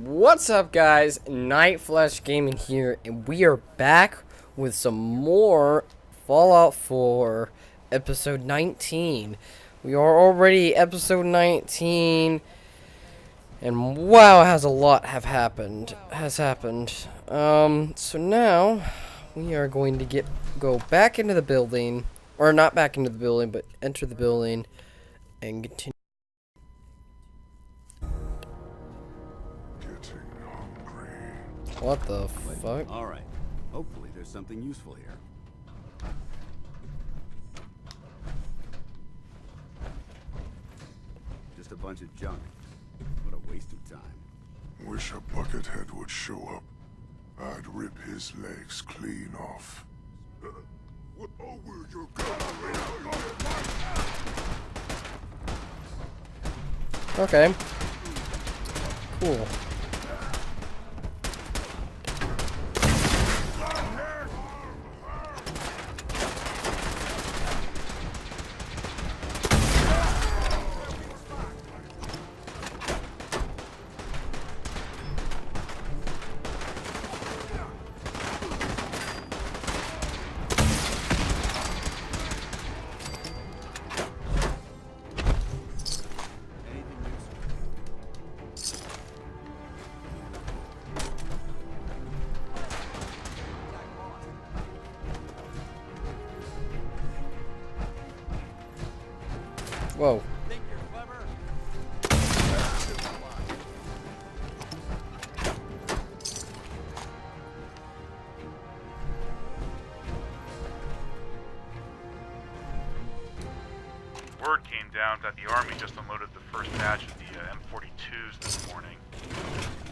What's up, guys? Night Flash Gaming here, and we are back with some more Fallout 4 episode 19. We are already episode 19, and wow, has a lot happened. So now we are going to go back into the building, or not back into the building, but enter the building and continue. What the fuck? All right. Hopefully there's something useful here. Just a bunch of junk. What a waste of time. Wish a buckethead would show up. I'd rip his legs clean off. Okay. Cool. Whoa. Think you're clever? Word came down that the Army just unloaded the first batch of the M42s this morning.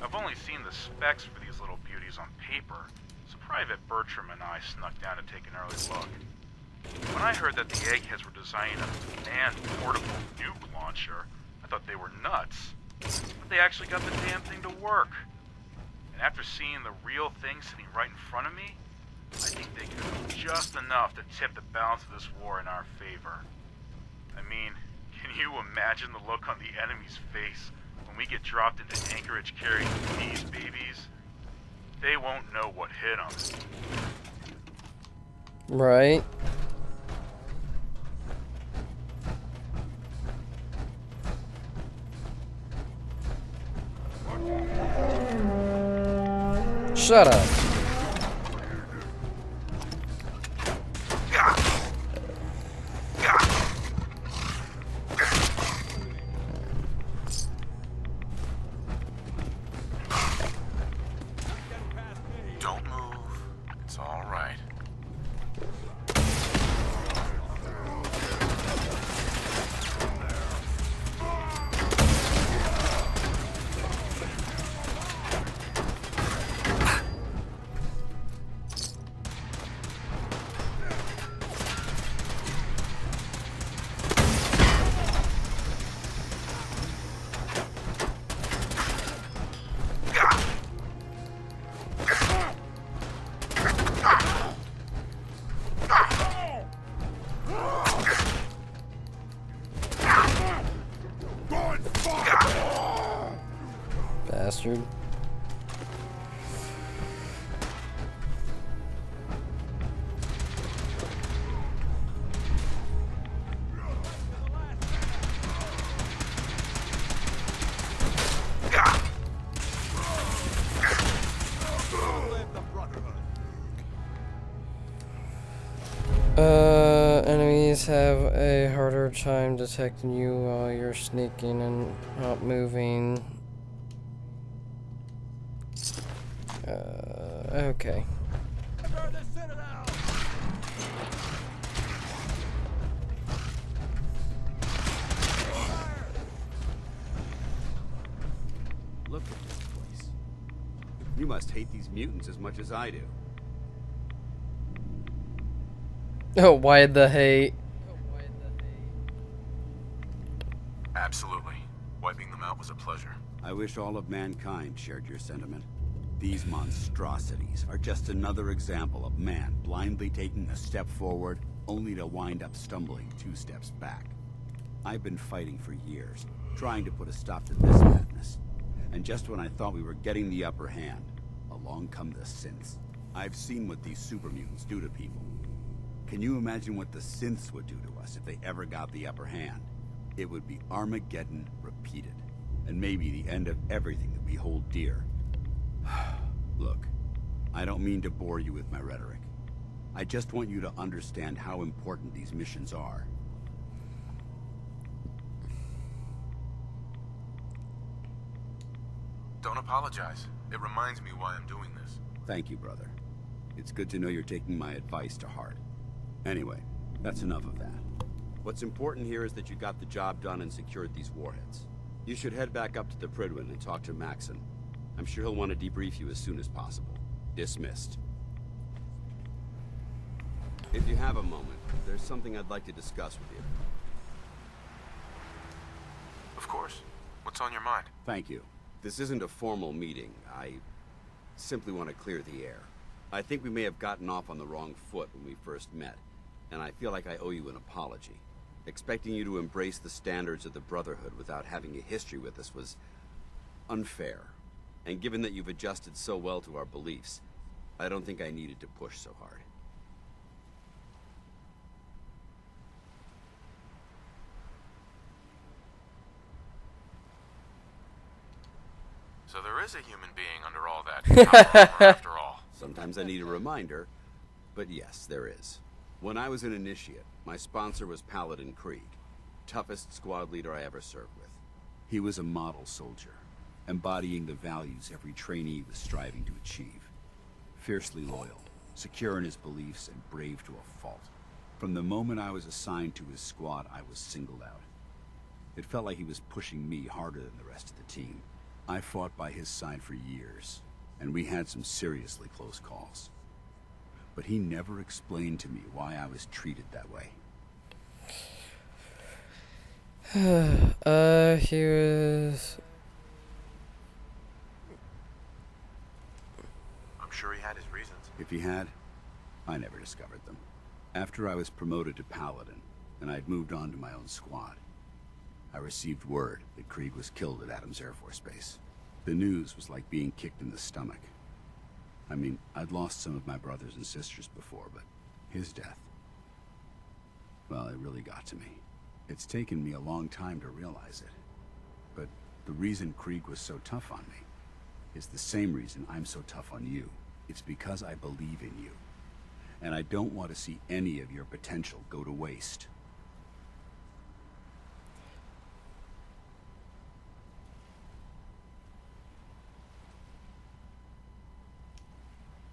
I've only seen the specs for these little beauties on paper, so Private Bertram and I snuck down to take an early look. When I heard that the eggheads were designing a manned portable nuke launcher, I thought they were nuts. But they actually got the damn thing to work. And after seeing the real thing sitting right in front of me, I think they could do just enough to tip the balance of this war in our favor. I mean, can you imagine the look on the enemy's face when we get dropped into Anchorage carrying these babies? They won't know what hit them. Right. Shut up. Don't move. It's all right. Bastard. Enemies have a harder time detecting you while you're sneaking and not moving. Okay. Look at this place. You must hate these mutants as much as I do. Oh, why the hate? Absolutely. Wiping them out was a pleasure. I wish all of mankind shared your sentiment. These monstrosities are just another example of man blindly taking a step forward, only to wind up stumbling 2 steps back. I've been fighting for years, trying to put a stop to this madness. And just when I thought we were getting the upper hand, along come the synths. I've seen what these super mutants do to people. Can you imagine what the synths would do to us if they ever got the upper hand? It would be Armageddon repeated, and maybe the end of everything that we hold dear. Look, I don't mean to bore you with my rhetoric. I just want you to understand how important these missions are. Don't apologize. It reminds me why I'm doing this. Thank you, brother. It's good to know you're taking my advice to heart. Anyway, that's enough of that. What's important here is that you got the job done and secured these warheads. You should head back up to the Prydwen and talk to Maxon. I'm sure he'll want to debrief you as soon as possible. Dismissed. If you have a moment, there's something I'd like to discuss with you. Of course. What's on your mind? Thank you. This isn't a formal meeting. I simply want to clear the air. I think we may have gotten off on the wrong foot when we first met, and I feel like I owe you an apology. Expecting you to embrace the standards of the Brotherhood without having a history with us was unfair. And given that you've adjusted so well to our beliefs, I don't think I needed to push so hard. So there is a human being under all that power after all. Sometimes I need a reminder, but yes, there is. When I was an initiate, my sponsor was Paladin Krieg, toughest squad leader I ever served with. He was a model soldier, embodying the values every trainee was striving to achieve. Fiercely loyal, secure in his beliefs, and brave to a fault. From the moment I was assigned to his squad, I was singled out. It felt like he was pushing me harder than the rest of the team. I fought by his side for years, and we had some seriously close calls. But he never explained to me why I was treated that way. He was... I'm sure he had his reasons. If he had, I never discovered them. After I was promoted to Paladin, and I'd moved on to my own squad, I received word that Krieg was killed at Adams Air Force Base. The news was like being kicked in the stomach. I mean, I'd lost some of my brothers and sisters before, but his death, well, it really got to me. It's taken me a long time to realize it. But the reason Krieg was so tough on me is the same reason I'm so tough on you. It's because I believe in you. And I don't want to see any of your potential go to waste.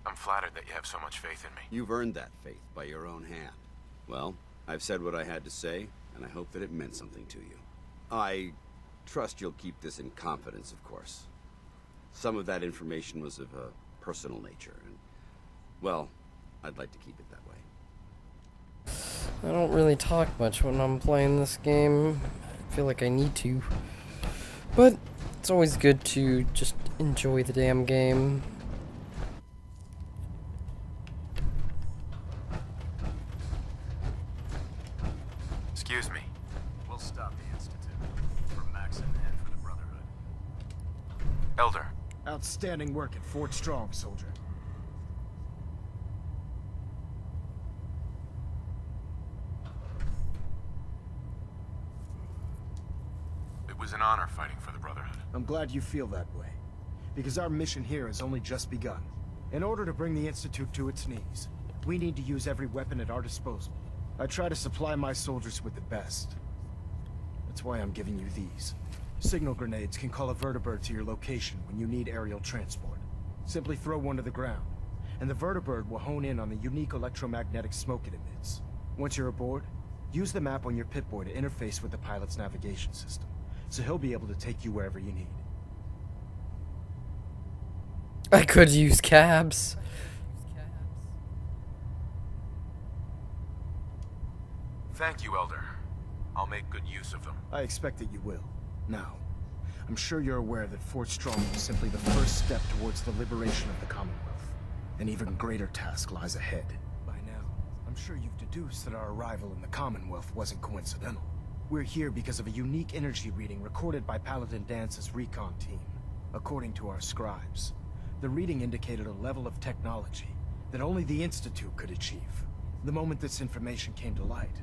I'm flattered that you have so much faith in me. You've earned that faith by your own hand. Well, I've said what I had to say, and I hope that it meant something to you. I trust you'll keep this in confidence, of course. Some of that information was of a personal nature, and, well, I'd like to keep it that way. I don't really talk much when I'm playing this game. I feel like I need to. But it's always good to just enjoy the damn game. Excuse me. We'll stop the Institute. For Maxon and for the Brotherhood. Elder. Outstanding work at Fort Strong, soldier. It was an honor fighting for the Brotherhood. I'm glad you feel that way. Because our mission here has only just begun. In order to bring the Institute to its knees, we need to use every weapon at our disposal. I try to supply my soldiers with the best. That's why I'm giving you these. Signal grenades can call a vertibird to your location when you need aerial transport. Simply throw one to the ground, and the vertibird will hone in on the unique electromagnetic smoke it emits. Once you're aboard, use the map on your Pip-Boy to interface with the pilot's navigation system, so he'll be able to take you wherever you need. I could use cabs. Thank you, Elder. I'll make good use of them. I expect that you will. Now, I'm sure you're aware that Fort Strong was simply the first step towards the liberation of the Commonwealth. An even greater task lies ahead. By now, I'm sure you've deduced that our arrival in the Commonwealth wasn't coincidental. We're here because of a unique energy reading recorded by Paladin Dance's recon team. According to our scribes, the reading indicated a level of technology that only the Institute could achieve. The moment this information came to light,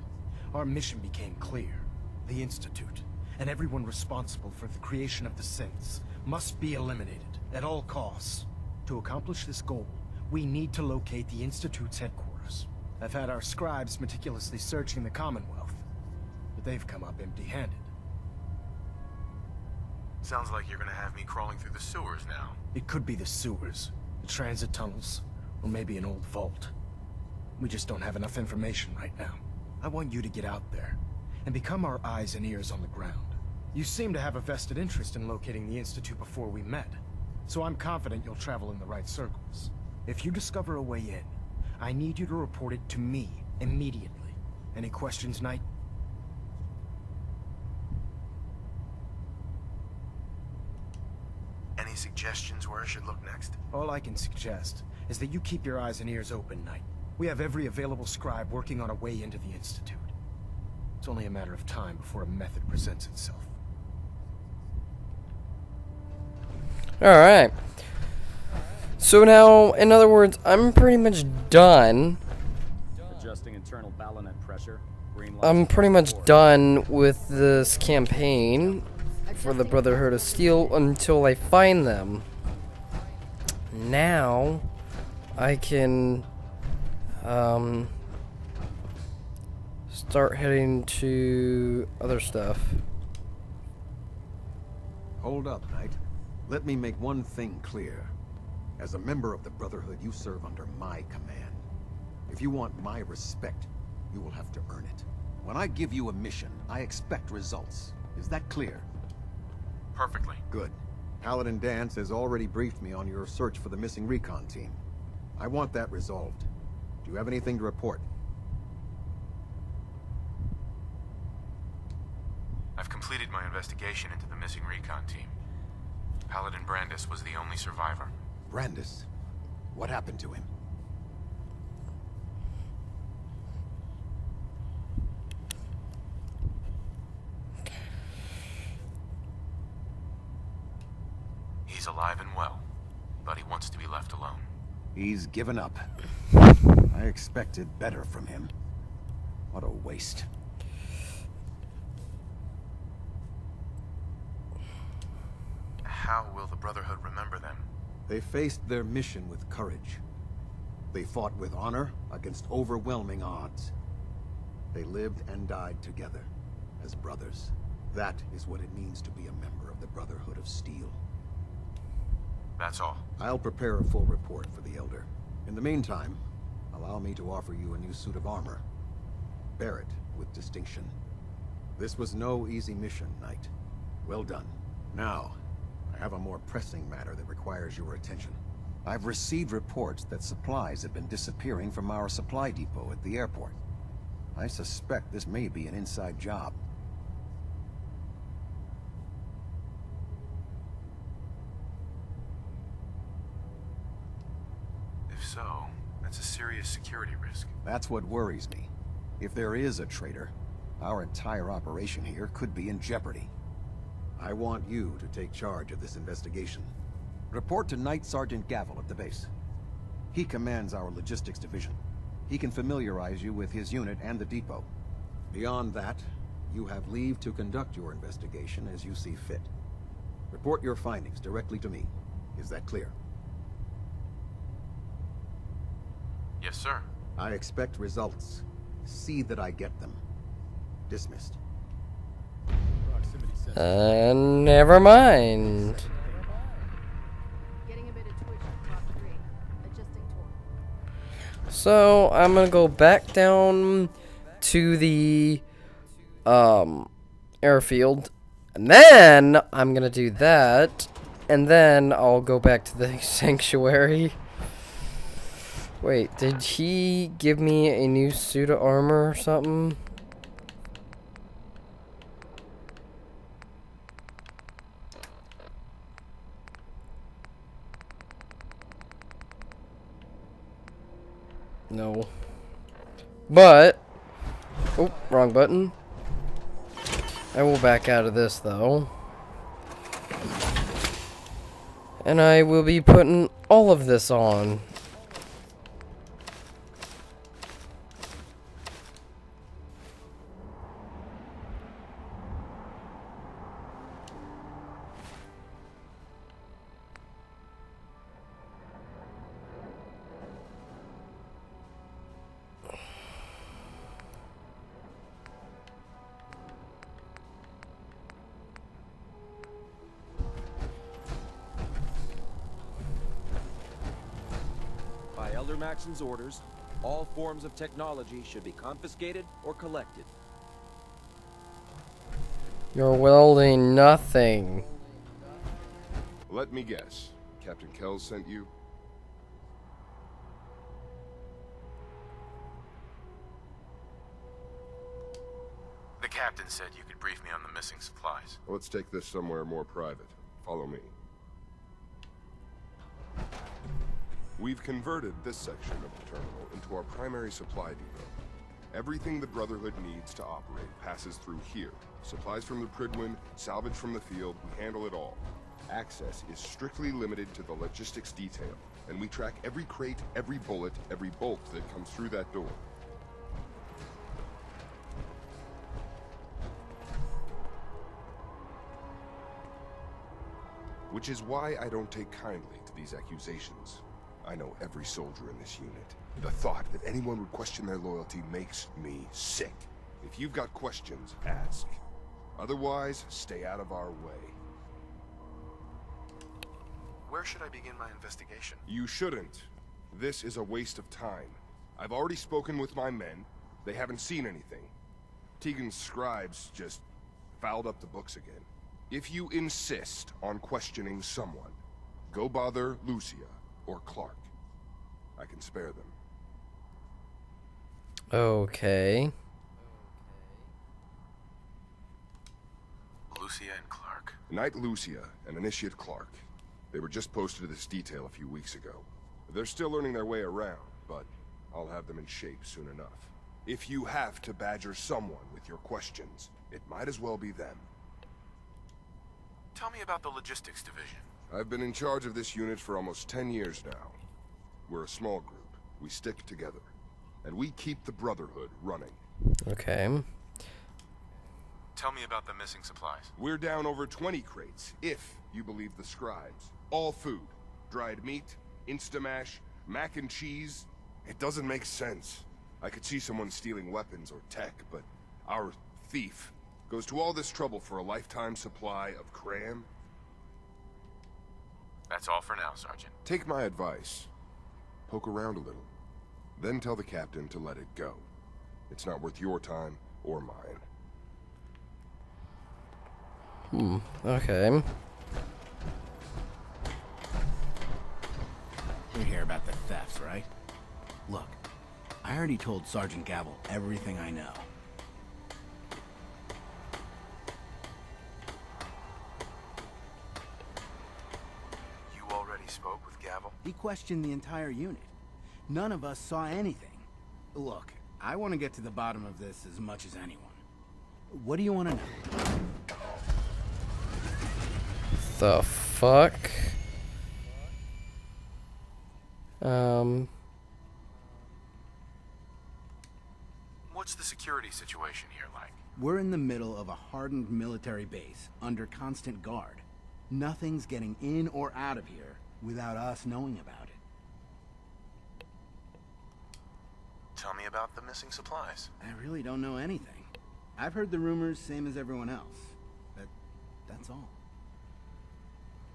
our mission became clear. The Institute, and everyone responsible for the creation of the synths, must be eliminated at all costs. To accomplish this goal, we need to locate the Institute's headquarters. I've had our scribes meticulously searching the Commonwealth, but they've come up empty-handed. Sounds like you're gonna have me crawling through the sewers now. It could be the sewers, the transit tunnels, or maybe an old vault. We just don't have enough information right now. I want you to get out there and become our eyes and ears on the ground. You seem to have a vested interest in locating the Institute before we met, so I'm confident you'll travel in the right circles. If you discover a way in, I need you to report it to me immediately. Any questions, Knight? Any suggestions where I should look next? All I can suggest is that you keep your eyes and ears open, Knight. We have every available scribe working on a way into the Institute. It's only a matter of time before a method presents itself. Alright. So now, in other words, I'm pretty much done. Adjusting internal ballonet pressure. Green light. I'm pretty much done with this campaign for the Brotherhood of Steel until I find them. Now, I can start heading to other stuff. Hold up, Knight. Let me make one thing clear. As a member of the Brotherhood, you serve under my command. If you want my respect, you will have to earn it. When I give you a mission, I expect results. Is that clear? Perfectly. Good. Paladin Dance has already briefed me on your search for the missing recon team. I want that resolved. Do you have anything to report? I've completed my investigation into the missing recon team. Paladin Brandis was the only survivor. Brandis? What happened to him? He's alive and well, but he wants to be left alone. He's given up. I expected better from him. What a waste. How will the Brotherhood remember them? They faced their mission with courage. They fought with honor against overwhelming odds. They lived and died together as brothers. That is what it means to be a member of the Brotherhood of Steel. That's all. I'll prepare a full report for the Elder. In the meantime, allow me to offer you a new suit of armor. Bear it with distinction. This was no easy mission, Knight. Well done. Now, I have a more pressing matter that requires your attention. I've received reports that supplies have been disappearing from our supply depot at the airport. I suspect this may be an inside job. If so, that's a serious security risk. That's what worries me. If there is a traitor, our entire operation here could be in jeopardy. I want you to take charge of this investigation. Report to Knight Sergeant Gavel at the base. He commands our logistics division. He can familiarize you with his unit and the depot. Beyond that, you have leave to conduct your investigation as you see fit. Report your findings directly to me. Is that clear? Yes, sir. I expect results. See that I get them. Dismissed. Never mind. Getting a bit of twitch on top 3. Adjusting torque. So I'm gonna go back down to the airfield, and then I'm gonna do that, and then I'll go back to the sanctuary. Wait, did he give me a new suit of armor or something? No. But, oh, wrong button. I will back out of this though. And I will be putting all of this on. By Elder Maxon's orders, all forms of technology should be confiscated or collected. You're welding nothing. Let me guess. Captain Kells sent you? The captain said you could brief me on the missing supplies. Let's take this somewhere more private. Follow me. We've converted this section of the terminal into our primary supply depot. Everything the Brotherhood needs to operate passes through here. Supplies from the Prydwen, salvage from the field, we handle it all. Access is strictly limited to the logistics detail, and we track every crate, every bullet, every bolt that comes through that door. Which is why I don't take kindly to these accusations. I know every soldier in this unit. The thought that anyone would question their loyalty makes me sick. If you've got questions, ask. Otherwise, stay out of our way. Where should I begin my investigation? You shouldn't. This is a waste of time. I've already spoken with my men. They haven't seen anything. Tegan's scribes just fouled up the books again. If you insist on questioning someone, go bother Lucia or Clark. I can spare them. Okay. Lucia and Clark. Knight Lucia and Initiate Clark. They were just posted to this detail a few weeks ago. They're still learning their way around, but I'll have them in shape soon enough. If you have to badger someone with your questions, it might as well be them. Tell me about the logistics division. I've been in charge of this unit for almost 10 years now. We're a small group. We stick together. And we keep the Brotherhood running. Okay. Tell me about the missing supplies. We're down over 20 crates, if you believe the scribes. All food. Dried meat, Instamash, mac and cheese. It doesn't make sense. I could see someone stealing weapons or tech, but our thief goes to all this trouble for a lifetime supply of cram. That's all for now, Sergeant. Take my advice. Poke around a little. Then tell the captain to let it go. It's not worth your time or mine. Okay. You hear about the thefts, right? Look, I already told Sergeant Gavel everything I know. You already spoke with Gavel? He questioned the entire unit. None of us saw anything. Look, I want to get to the bottom of this as much as anyone. What do you want to know? The fuck? What's the security situation here like? We're in the middle of a hardened military base, under constant guard. Nothing's getting in or out of here without us knowing about it. Tell me about the missing supplies. I really don't know anything. I've heard the rumors, same as everyone else. That's all.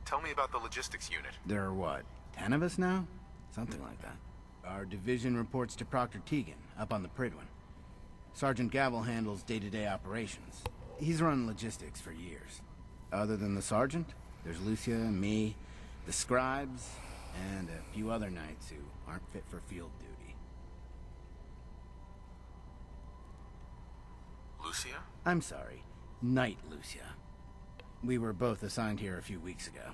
Tell me about the logistics unit. There are what, 10 of us now? Something like that. Our division reports to Proctor Tegan, up on the Prydwen. Sergeant Gavel handles day-to-day operations. He's run logistics for years. Other than the sergeant, there's Lucia, me, the scribes, and a few other knights who aren't fit for field duty. Lucia? I'm sorry, Knight Lucia. We were both assigned here a few weeks ago.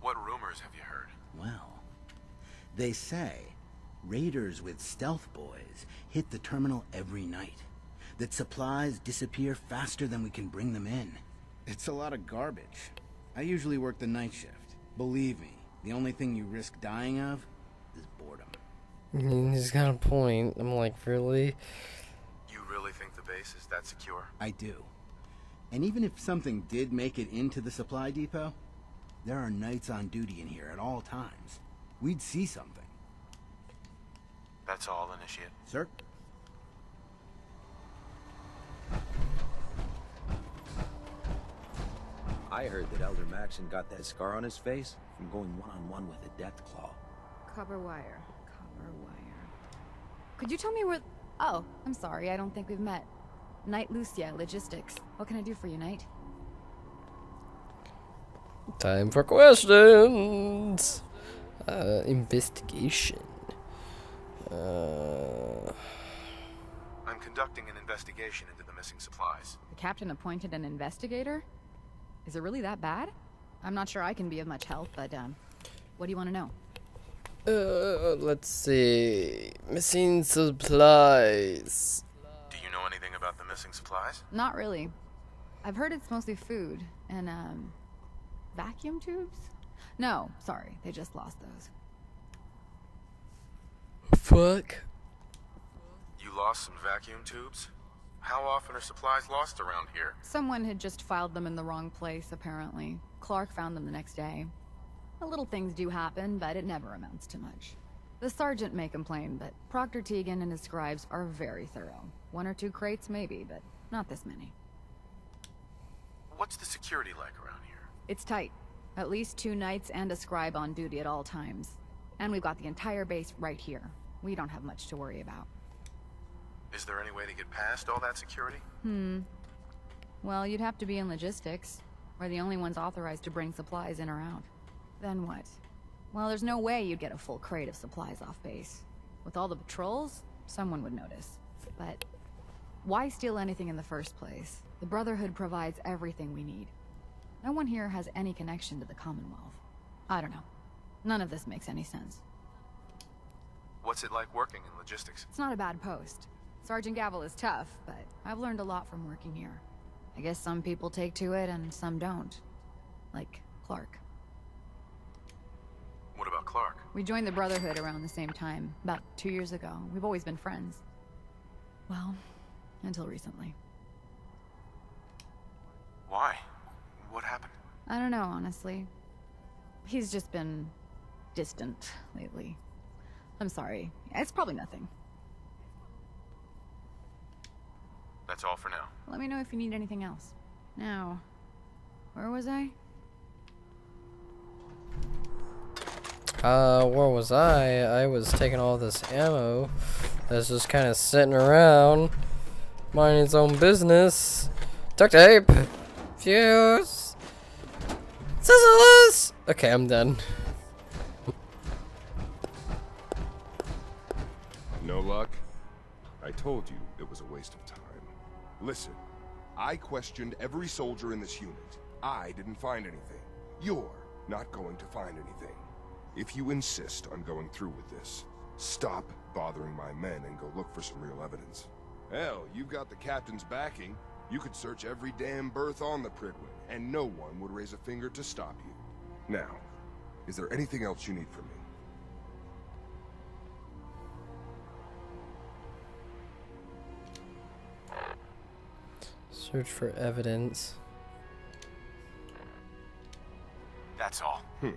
What rumors have you heard? Well, they say raiders with stealth boys hit the terminal every night. That supplies disappear faster than we can bring them in. It's a lot of garbage. I usually work the night shift. Believe me, the only thing you risk dying of is boredom. He's got a point. I'm like, really? You really think the base is that secure? I do. And even if something did make it into the supply depot, there are knights on duty in here at all times. We'd see something. That's all, Initiate. Sir? I heard that Elder Maxon got that scar on his face from going one-on-one with a Deathclaw. Copper wire. Copper wire. Could you tell me where... Oh, I'm sorry. I don't think we've met. Knight Lucia, Logistics. What can I do for you, Knight? Time for questions. Investigation. I'm conducting an investigation into the missing supplies. The captain appointed an investigator? Is it really that bad? I'm not sure I can be of much help, but, what do you want to know? Let's see. Missing supplies. Do you know anything about the missing supplies? Not really. I've heard it's mostly food and, vacuum tubes? No, sorry. They just lost those. Fuck. You lost some vacuum tubes? How often are supplies lost around here? Someone had just filed them in the wrong place, apparently. Clark found them the next day. The little things do happen, but it never amounts to much. The sergeant may complain, but Proctor Tegan and his scribes are very thorough. 1 or 2 crates, maybe, but not this many. What's the security like around here? It's tight. At least 2 knights and a scribe on duty at all times. And we've got the entire base right here. We don't have much to worry about. Is there any way to get past all that security? Well, you'd have to be in logistics. We're the only ones authorized to bring supplies in or out. Then what? Well, there's no way you'd get a full crate of supplies off base. With all the patrols, someone would notice. But why steal anything in the first place? The Brotherhood provides everything we need. No one here has any connection to the Commonwealth. I don't know. None of this makes any sense. What's it like working in logistics? It's not a bad post. Sergeant Gavel is tough, but I've learned a lot from working here. I guess some people take to it and some don't. Like Clark. What about Clark? We joined the Brotherhood around the same time, about 2 years ago. We've always been friends. Well, until recently. Why? What happened? I don't know, honestly. He's just been distant lately. I'm sorry. It's probably nothing. That's all for now. Let me know if you need anything else. Now, where was I? Where was I? I was taking all this ammo that's just kind of sitting around, minding its own business. Duct tape, fuse, scissors. Okay, I'm done. No luck? I told you it was a waste of time. Listen, I questioned every soldier in this unit. I didn't find anything. You're not going to find anything. If you insist on going through with this, stop bothering my men and go look for some real evidence. Hell, you've got the captain's backing. You could search every damn berth on the Pridwin, and no one would raise a finger to stop you. Now, is there anything else you need from me? Search for evidence. That's all. Can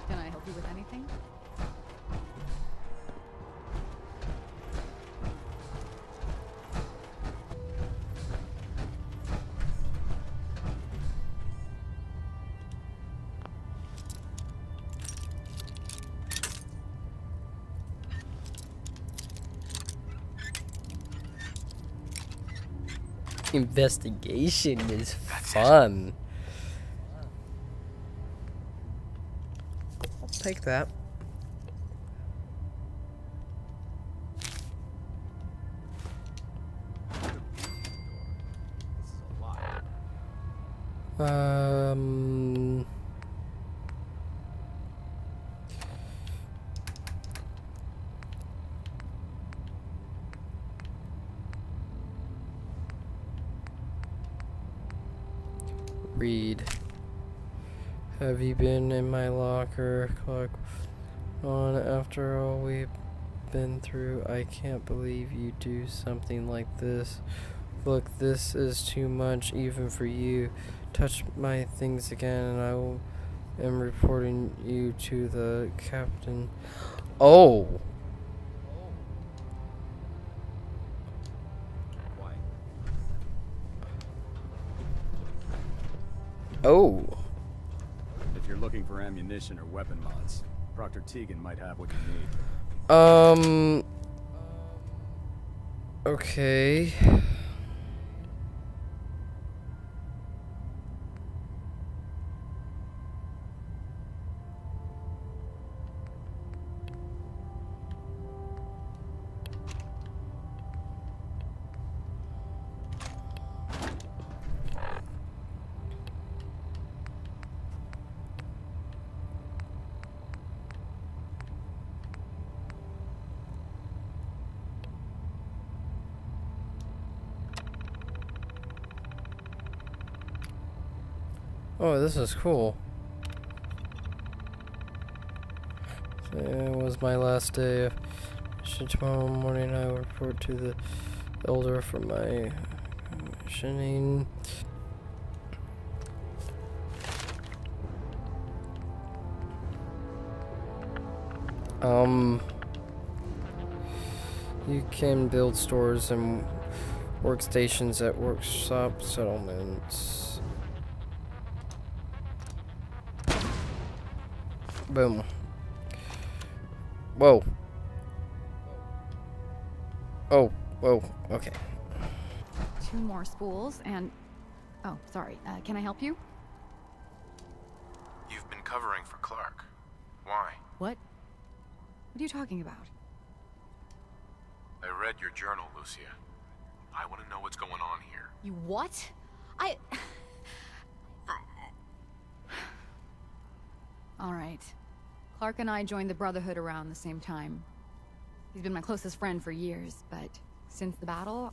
I help you with anything? Investigation is fun. I'll take that. Um. Read. Have you been in my locker, Clark? On after all we've been through, I can't believe you do something like this. Look, this is too much even for you. Touch my things again and am reporting you to the captain. Oh. Oh. If you're looking for ammunition or weapon mods, Proctor Teagan might have what you need. Okay. Oh, this is cool. So it was my last day of mission. Tomorrow morning I will report to the elder for my commissioning. You can build stores and workstations at workshop settlements. Boom. Whoa. Oh, whoa, okay. 2 more spools and... Oh, sorry. Can I help you? You've been covering for Clark. Why? What? What are you talking about? I read your journal, Lucia. I want to know what's going on here. You what? All right. Clark and I joined the Brotherhood around the same time. He's been my closest friend for years, but since the battle,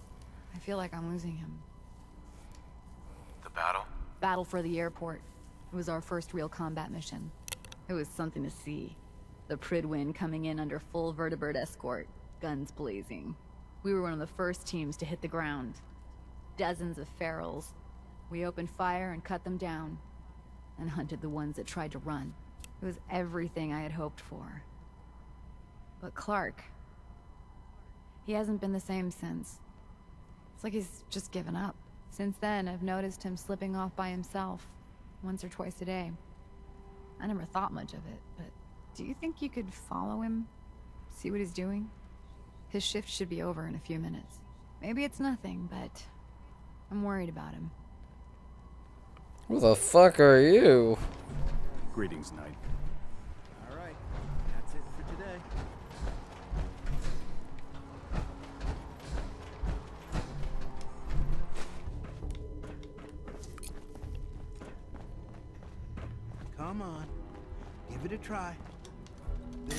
I feel like I'm losing him. The battle? Battle for the airport. It was our first real combat mission. It was something to see. The Pridwin coming in under full vertebrate escort, guns blazing. We were one of the first teams to hit the ground. Dozens of ferals. We opened fire and cut them down, and hunted the ones that tried to run. It was everything I had hoped for. But Clark, he hasn't been the same since. It's like he's just given up. Since then, I've noticed him slipping off by himself, once or twice a day. I never thought much of it, but do you think you could follow him? See what he's doing? His shift should be over in a few minutes. Maybe it's nothing, but I'm worried about him. Who the fuck are you? Greetings, Knight. All right, that's it for today. Come on, give it a try. There,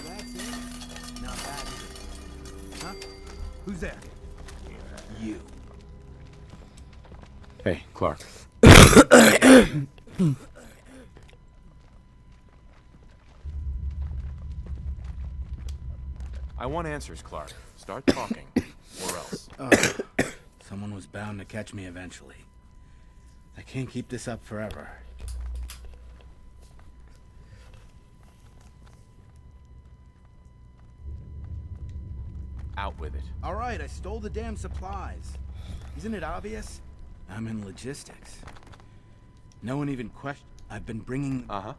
that's it. Not bad. Huh? Who's there? You. Hey, Clark. I want answers, Clark. Start talking, or else. Someone was bound to catch me eventually. I can't keep this up forever. Out with it. All right, I stole the damn supplies. Isn't it obvious? I'm in logistics. No one even questioned. I've been bringing... Uh-huh.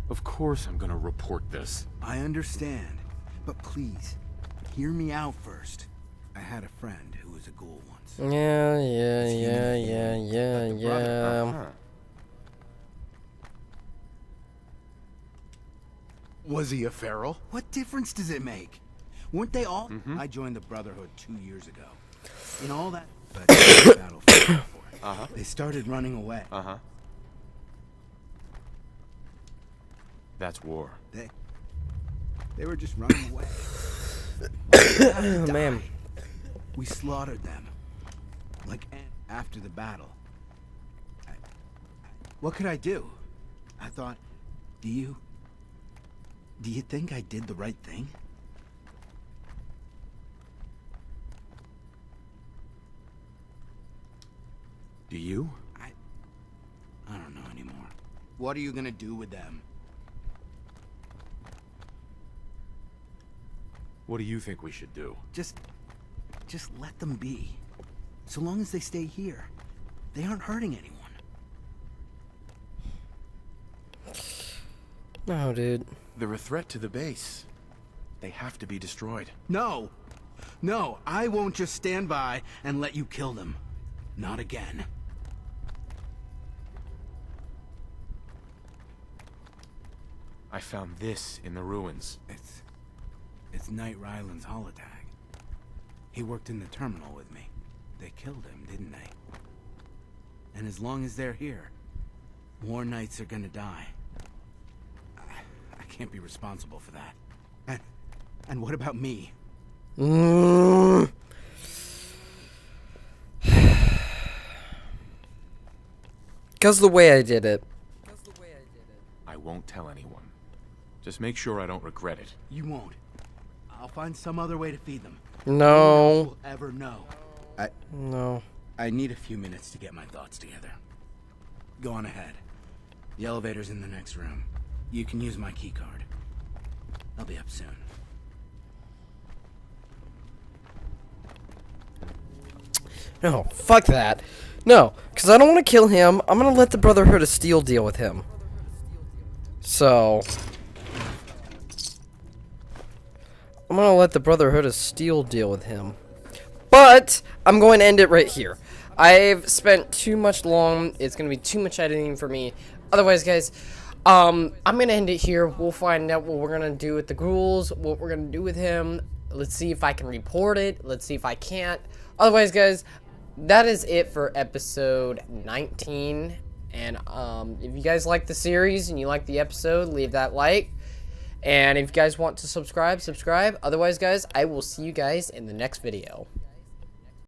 Of course I'm gonna report this. I understand, but please, hear me out first. I had a friend who was a ghoul once. Yeah. Uh-huh. Was he a feral? What difference does it make? Weren't they all? I joined the Brotherhood 2 years ago. In all that battlefield, they started running away. Uh-huh. That's war. They were just running away. Oh, man. We slaughtered them. Like after the battle. What could I do? I thought, do you think I did the right thing? Do you? I don't know anymore. What are you gonna do with them? What do you think we should do? Just let them be. So long as they stay here, they aren't hurting anyone. No, dude. They're a threat to the base. They have to be destroyed. No, I won't just stand by and let you kill them. Not again. I found this in the ruins. It's Knight Ryland's holotag. He worked in the terminal with me. They killed him, didn't they? And as long as they're here, more Knights are gonna die. I can't be responsible for that. And what about me? Because the way I did it. I won't tell anyone. Just make sure I don't regret it. You won't. I'll find some other way to feed them. No. No one will ever know. No. I need a few minutes to get my thoughts together. Go on ahead. The elevator's in the next room. You can use my key card. I'll be up soon. No, fuck that. No, because I don't want to kill him. I'm going to let the Brotherhood of Steel deal with him. So... I'm going to let the Brotherhood of Steel deal with him. But, I'm going to end it right here. I've spent too much long. It's going to be too much editing for me. Otherwise, guys, I'm going to end it here. We'll find out what we're going to do with the ghouls, what we're going to do with him. Let's see if I can report it. Let's see if I can't. Otherwise, guys, that is it for episode 19. And if you guys like the series and you like the episode, leave that like. And if you guys want to subscribe. Otherwise, guys, I will see you guys in the next video.